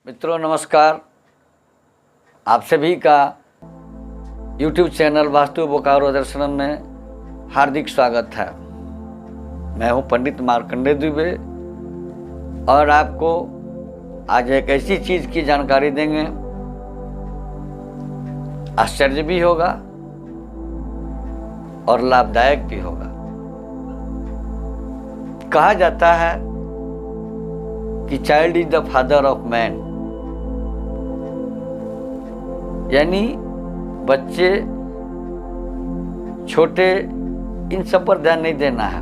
मित्रों नमस्कार। आप सभी का YouTube चैनल वास्तु बोकारो दर्शनम में हार्दिक स्वागत है। मैं हूं पंडित मार्कंडेय दुबे और आपको आज एक ऐसी चीज़ की जानकारी देंगे, आश्चर्य भी होगा और लाभदायक भी होगा। कहा जाता है कि child is the father of man, यानी बच्चे छोटे इन सब पर ध्यान नहीं देना है।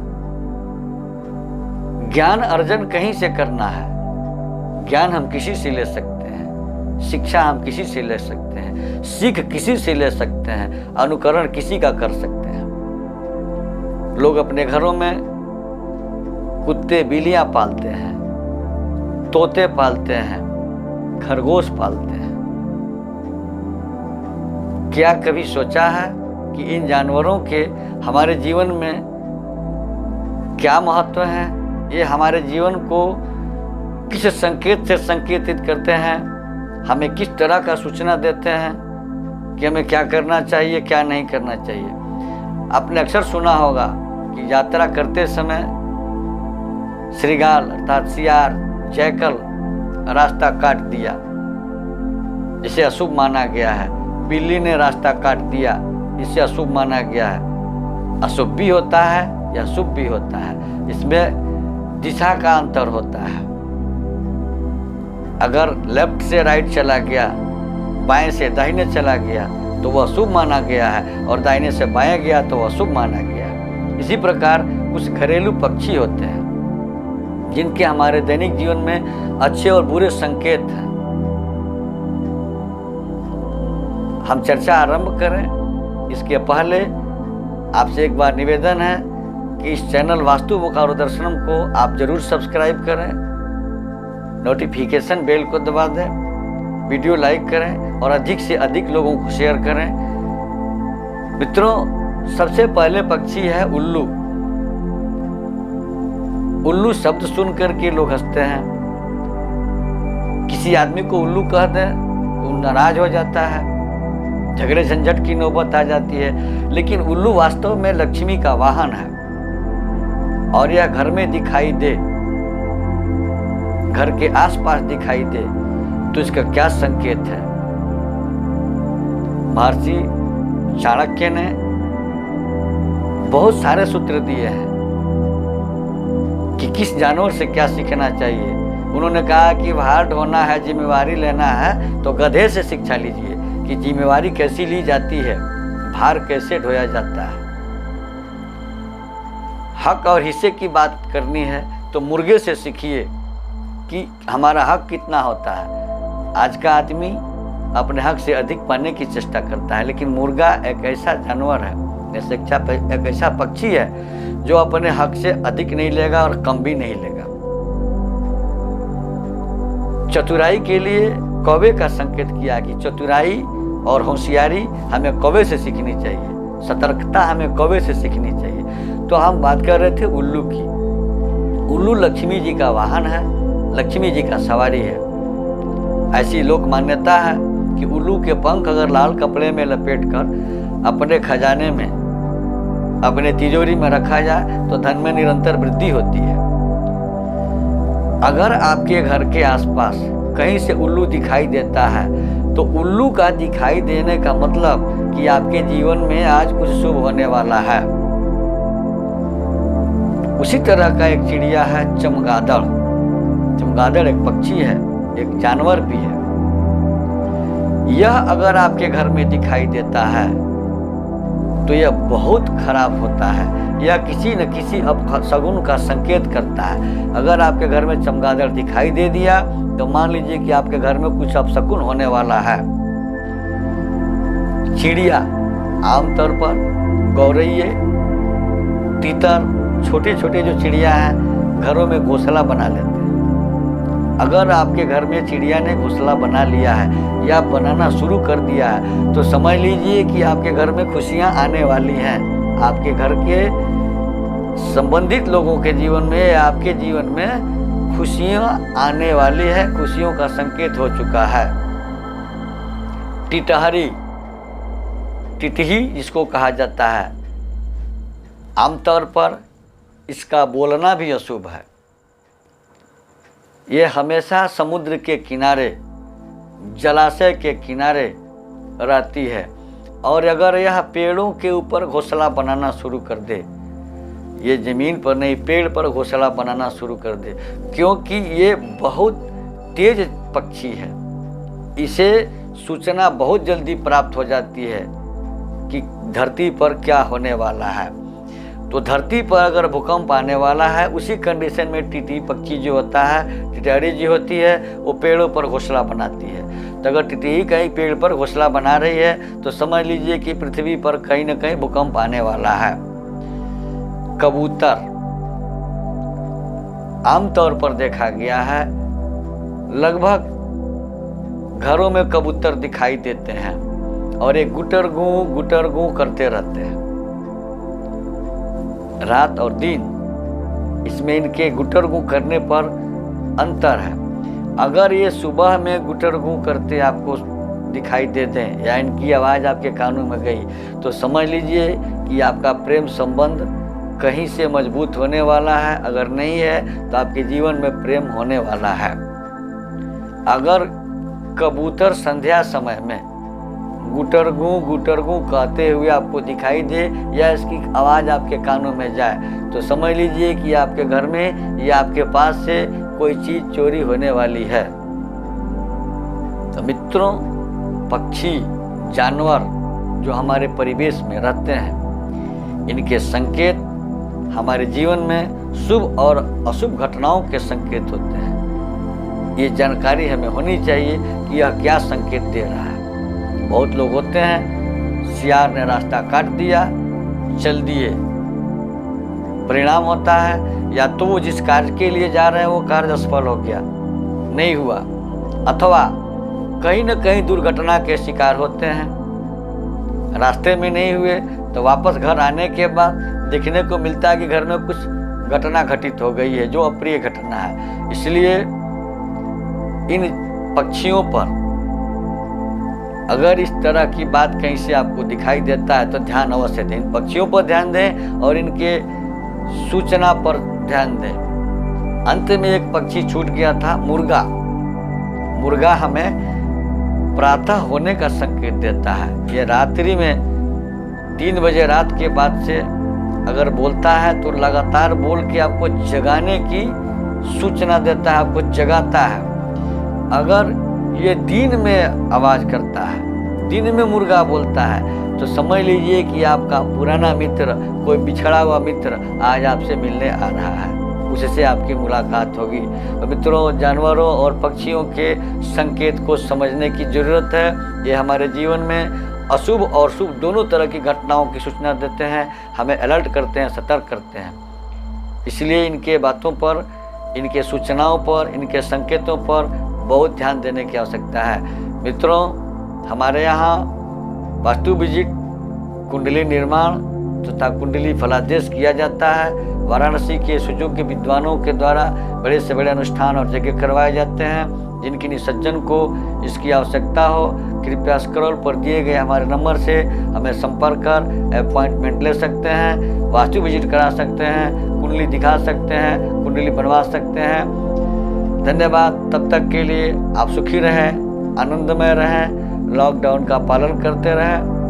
ज्ञान अर्जन कहीं से करना है। ज्ञान हम किसी से ले सकते हैं, शिक्षा हम किसी से ले सकते हैं, सीख किसी से ले सकते हैं, अनुकरण किसी का कर सकते हैं। लोग अपने घरों में कुत्ते बिल्लियां पालते हैं, तोते पालते हैं, खरगोश पालते हैं। क्या कभी सोचा है कि इन जानवरों के हमारे जीवन में क्या महत्व है? ये हमारे जीवन को किस संकेत से संकेतित करते हैं, हमें किस तरह का सूचना देते हैं कि हमें क्या करना चाहिए, क्या नहीं करना चाहिए। आपने अक्सर सुना होगा कि यात्रा करते समय श्रृगाल अर्थात सियार, जैकल रास्ता काट दिया, इसे अशुभ माना गया है। बिल्ली ने रास्ता काट दिया, इसे अशुभ माना गया है। अशुभ भी होता है या शुभ भी होता है, इसमें दिशा का अंतर होता है। अगर लेफ्ट से राइट चला गया, बाएं से दाहिने चला गया तो वह शुभ माना गया है, और दाहिने से बाएं गया तो वह शुभ माना गया है। इसी प्रकार कुछ घरेलू पक्षी होते हैं जिनके हमारे दैनिक जीवन में अच्छे और बुरे संकेत हैं। हम चर्चा आरंभ करें इसके पहले आपसे एक बार निवेदन है कि इस चैनल वास्तु बोकारो दर्शनम को आप जरूर सब्सक्राइब करें, नोटिफिकेशन बेल को दबा दें, वीडियो लाइक करें और अधिक से अधिक लोगों को शेयर करें। मित्रों, सबसे पहले पक्षी है उल्लू। उल्लू शब्द सुनकर के लोग हंसते हैं। किसी आदमी को उल्लू कह दें तो नाराज हो जाता है, झगड़े झंझट की नौबत आ जाती है। लेकिन उल्लू वास्तव में लक्ष्मी का वाहन है और यह घर में दिखाई दे, घर के आसपास दिखाई दे तो इसका क्या संकेत है? महर्षि चाणक्य ने बहुत सारे सूत्र दिए हैं कि किस जानवर से क्या सीखना चाहिए। उन्होंने कहा कि भार ढोना है, जिम्मेवारी लेना है तो गधे से शिक्षा लीजिए कि जिम्मेवारी कैसी ली जाती है, भार कैसे ढोया जाता है। हक और हिस्से की बात करनी है तो मुर्गे से सीखिए कि हमारा हक कितना होता है। आज का आदमी अपने हक से अधिक पाने की चेष्टा करता है, लेकिन मुर्गा एक ऐसा जानवर है, एक ऐसा पक्षी है जो अपने हक से अधिक नहीं लेगा और कम भी नहीं लेगा। चतुराई के लिए कौवे का संकेत किया कि चतुराई और होशियारी हमें कौवे से सीखनी चाहिए, सतर्कता हमें कौवे से सीखनी चाहिए। तो हम बात कर रहे थे उल्लू की। उल्लू लक्ष्मी जी का वाहन है, लक्ष्मी जी का सवारी है। ऐसी लोक मान्यता है कि उल्लू के पंख अगर लाल कपड़े में लपेटकर अपने खजाने में, अपने तिजोरी में रखा जाए तो धन में निरंतर वृद्धि होती है। अगर आपके घर के आसपास कहीं से उल्लू दिखाई देता है तो उल्लू का दिखाई देने का मतलब कि आपके जीवन में आज कुछ शुभ होने वाला है। उसी तरह का एक चिड़िया है चमगादड़। चमगादड़ एक पक्षी है, एक जानवर भी है। यह अगर आपके घर में दिखाई देता है तो यह बहुत खराब होता है। यह किसी न किसी अपशगुन का संकेत करता है। अगर आपके घर में चमगादड़ दिखाई दे दिया तो मान लीजिए कि आपके घर में कुछ अपशगुन होने वाला है। चिड़िया आमतौर पर गौरैये, तीतर, छोटे छोटे जो चिड़िया हैं घरों में घोंसला बना लेते हैं। अगर आपके घर में चिड़िया ने घोंसला बना लिया है या बनाना शुरू कर दिया है तो समझ लीजिए कि आपके घर में खुशियां आने वाली हैं। आपके घर के संबंधित लोगों के जीवन में या आपके जीवन में खुशियाँ आने वाली है, खुशियों का संकेत हो चुका है। टिटहरी, टिटही जिसको कहा जाता है, आमतौर पर इसका बोलना भी अशुभ है। ये हमेशा समुद्र के किनारे, जलाशय के किनारे रहती है, और अगर यह पेड़ों के ऊपर घोंसला बनाना शुरू कर दे, ये ज़मीन पर नहीं पेड़ पर घोंसला बनाना शुरू कर दे, क्योंकि ये बहुत तेज पक्षी है, इसे सूचना बहुत जल्दी प्राप्त हो जाती है कि धरती पर क्या होने वाला है। तो धरती पर अगर भूकंप आने वाला है, उसी कंडीशन में टिटही पक्षी जो होता है, टिटहरी जी होती है, वो पेड़ों पर घोंसला बनाती है। तो अगर टिटही कहीं पेड़ पर घोंसला बना रही है तो समझ लीजिए कि पृथ्वी पर कहीं न कहीं भूकंप आने वाला है। कबूतर, आमतौर पर देखा गया है लगभग घरों में कबूतर दिखाई देते हैं और एक गुटर गूं करते रहते हैं रात और दिन। इसमें इनके गुटर गूं करने पर अंतर है। अगर ये सुबह में गुटर गूं करते आपको दिखाई देते हैं या इनकी आवाज़ आपके कानों में गई तो समझ लीजिए कि आपका प्रेम संबंध कहीं से मजबूत होने वाला है। अगर नहीं है तो आपके जीवन में प्रेम होने वाला है। अगर कबूतर संध्या समय में गुटर गूं कहते हुए आपको दिखाई दे या इसकी आवाज़ आपके कानों में जाए तो समझ लीजिए कि आपके घर में या आपके पास से कोई चीज़ चोरी होने वाली है। तो मित्रों, पक्षी, जानवर जो हमारे परिवेश में रहते हैं, इनके संकेत हमारे जीवन में शुभ और अशुभ घटनाओं के संकेत होते हैं। ये जानकारी हमें होनी चाहिए कि यह क्या संकेत दे रहा है। बहुत लोग होते हैं, सियार ने रास्ता काट दिया, चल दिए, परिणाम होता है या तो वो जिस कार्य के लिए जा रहे हैं वो कार्य असफल हो गया, नहीं हुआ, अथवा कहीं न कहीं दुर्घटना के शिकार होते हैं। रास्ते में नहीं हुए तो वापस घर आने के बाद देखने को मिलता है कि घर में कुछ घटना घटित हो गई है जो अप्रिय घटना है। इसलिए इन पक्षियों पर अगर इस तरह की बात कहीं से आपको दिखाई देता है तो ध्यान अवश्य दें। इन पक्षियों पर ध्यान दें और इनके सूचना पर ध्यान दें। अंत में एक पक्षी छूट गया था, मुर्गा। मुर्गा हमें प्रातः होने का संकेत देता है। ये रात्रि में 3 बजे रात के बाद से अगर बोलता है तो लगातार बोल के आपको जगाने की सूचना देता है, आपको जगाता है। अगर ये दिन में आवाज़ करता है, दिन में मुर्गा बोलता है तो समझ लीजिए कि आपका पुराना मित्र, कोई बिछड़ा हुआ मित्र आज आपसे मिलने आ रहा है, उससे आपकी मुलाकात होगी। तो मित्रों, जानवरों और पक्षियों के संकेत को समझने की ज़रूरत है। ये हमारे जीवन में अशुभ और शुभ दोनों तरह की घटनाओं की सूचना देते हैं, हमें अलर्ट करते हैं, सतर्क करते हैं। इसलिए इनके बातों पर, इनके सूचनाओं पर, इनके संकेतों पर बहुत ध्यान देने की आवश्यकता है। मित्रों, हमारे यहाँ वास्तु विजिट, कुंडली निर्माण तथा कुंडली फलादेश किया जाता है। वाराणसी के सुयोग्य विद्वानों के द्वारा बड़े से बड़े अनुष्ठान और यज्ञ करवाए जाते हैं। जिनकी सज्जन को इसकी आवश्यकता हो, कृपया स्क्रॉल पर दिए गए हमारे नंबर से हमें संपर्क कर अपॉइंटमेंट ले सकते हैं, वास्तु विजिट करा सकते हैं, कुंडली दिखा सकते हैं, कुंडली बनवा सकते हैं। धन्यवाद। तब तक के लिए आप सुखी रहें, आनंदमय रहें, लॉकडाउन का पालन करते रहें।